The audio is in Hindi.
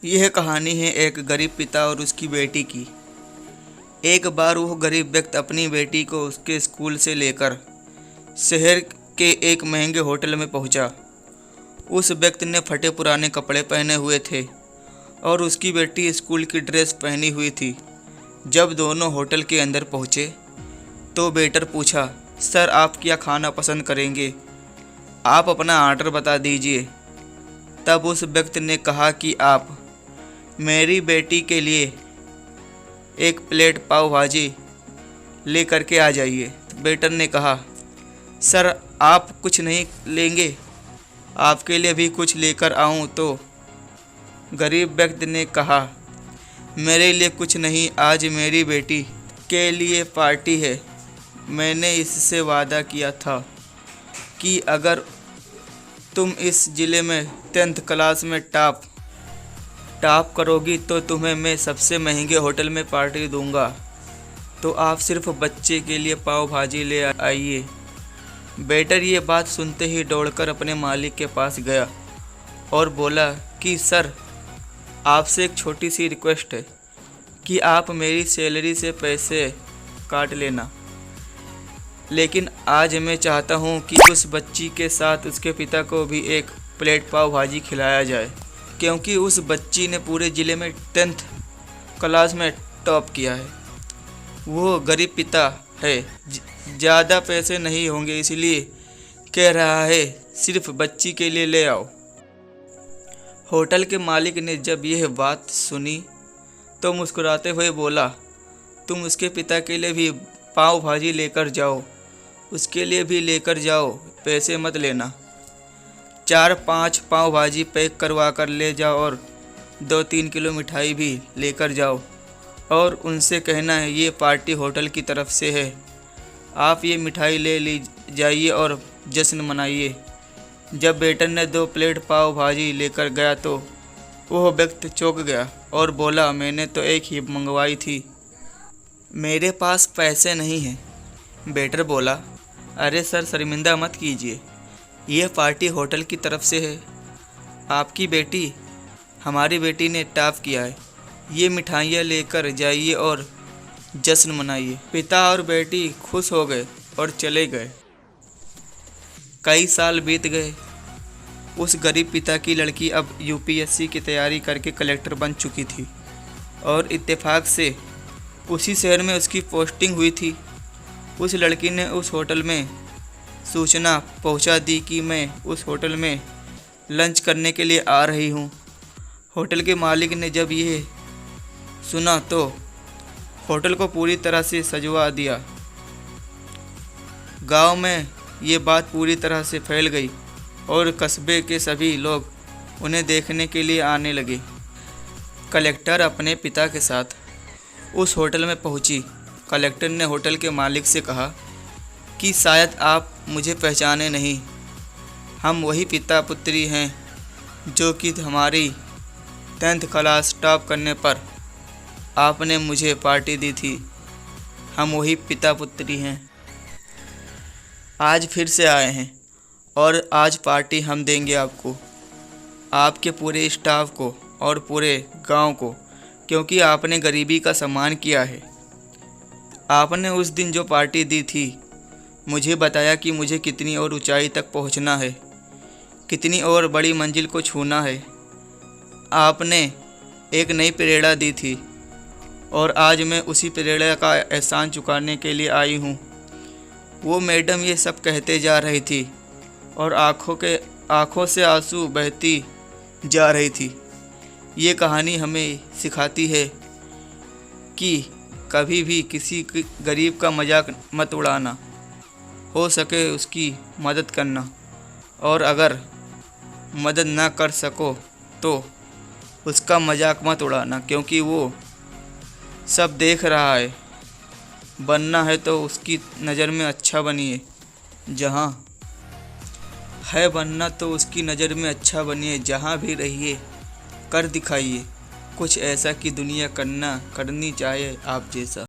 यह कहानी है एक गरीब पिता और उसकी बेटी की। एक बार वह गरीब व्यक्ति अपनी बेटी को उसके स्कूल से लेकर शहर के एक महंगे होटल में पहुंचा। उस व्यक्ति ने फटे पुराने कपड़े पहने हुए थे और उसकी बेटी स्कूल की ड्रेस पहनी हुई थी। जब दोनों होटल के अंदर पहुंचे तो वेटर पूछा, सर आप क्या खाना पसंद करेंगे? आप अपना ऑर्डर बता दीजिए। तब उस व्यक्ति ने कहा कि आप मेरी बेटी के लिए एक प्लेट पाव भाजी ले करके आ जाइए। वेटर ने कहा, सर आप कुछ नहीं लेंगे? आपके लिए भी कुछ लेकर आऊं? तो गरीब व्यक्ति ने कहा, मेरे लिए कुछ नहीं, आज मेरी बेटी के लिए पार्टी है। मैंने इससे वादा किया था कि अगर तुम इस ज़िले में 10th क्लास में टॉप करोगी तो तुम्हें मैं सबसे महंगे होटल में पार्टी दूंगा। तो आप सिर्फ बच्चे के लिए पाव भाजी ले आइए। वेटर ये बात सुनते ही दौड़कर अपने मालिक के पास गया और बोला कि सर आपसे एक छोटी सी रिक्वेस्ट है कि आप मेरी सैलरी से पैसे काट लेना, लेकिन आज मैं चाहता हूं कि उस बच्ची के साथ उसके पिता को भी एक प्लेट पाव भाजी खिलाया जाए, क्योंकि उस बच्ची ने पूरे ज़िले में 10th क्लास में टॉप किया है। वो गरीब पिता है, ज़्यादा पैसे नहीं होंगे, इसलिए कह रहा है सिर्फ बच्ची के लिए ले आओ। होटल के मालिक ने जब यह बात सुनी तो मुस्कुराते हुए बोला, तुम उसके पिता के लिए भी पाव भाजी लेकर जाओ, उसके लिए भी लेकर जाओ, पैसे मत लेना। 4-5 पाव भाजी पैक करवा कर ले जाओ और 2-3 किलो मिठाई भी लेकर जाओ और उनसे कहना है ये पार्टी होटल की तरफ से है, आप ये मिठाई ले ली जाइए और जश्न मनाइए। जब वेटर ने 2 प्लेट पाव भाजी लेकर गया तो वह व्यक्ति चौंक गया और बोला, मैंने तो एक ही मंगवाई थी, मेरे पास पैसे नहीं हैं। वेटर बोला, अरे सर शर्मिंदा मत कीजिए, यह पार्टी होटल की तरफ से है। आपकी बेटी हमारी बेटी ने टॉप किया है, ये मिठाइयाँ लेकर जाइए और जश्न मनाइए। पिता और बेटी खुश हो गए और चले गए। कई साल बीत गए। उस गरीब पिता की लड़की अब यूपीएससी की तैयारी करके कलेक्टर बन चुकी थी और इत्तेफाक से उसी शहर में उसकी पोस्टिंग हुई थी। उस लड़की ने उस होटल में सूचना पहुंचा दी कि मैं उस होटल में लंच करने के लिए आ रही हूं। होटल के मालिक ने जब ये सुना तो होटल को पूरी तरह से सजवा दिया। गांव में ये बात पूरी तरह से फैल गई और कस्बे के सभी लोग उन्हें देखने के लिए आने लगे। कलेक्टर अपने पिता के साथ उस होटल में पहुंची। कलेक्टर ने होटल के मालिक से कहा कि शायद आप मुझे पहचाने नहीं, हम वही पिता पुत्री हैं जो कि हमारी 10th क्लास टॉप करने पर आपने मुझे पार्टी दी थी। हम वही पिता पुत्री हैं, आज फिर से आए हैं और आज पार्टी हम देंगे आपको, आपके पूरे स्टाफ को और पूरे गांव को, क्योंकि आपने गरीबी का सम्मान किया है। आपने उस दिन जो पार्टी दी थी, मुझे बताया कि मुझे कितनी और ऊंचाई तक पहुंचना है, कितनी और बड़ी मंजिल को छूना है। आपने एक नई प्रेरणा दी थी और आज मैं उसी प्रेरणा का एहसान चुकाने के लिए आई हूँ। वो मैडम ये सब कहते जा रही थी और आँखों से आंसू बहती जा रही थी। ये कहानी हमें सिखाती है कि कभी भी किसी गरीब का मजाक मत उड़ाना, हो सके उसकी मदद करना, और अगर मदद ना कर सको तो उसका मजाक मत उड़ाना, क्योंकि वो सब देख रहा है। बनना है तो उसकी नज़र में अच्छा बनिए, जहाँ है बनना तो उसकी नज़र में अच्छा बनिए, जहाँ भी रहिए कर दिखाइए कुछ ऐसा कि दुनिया करनी चाहे आप जैसा।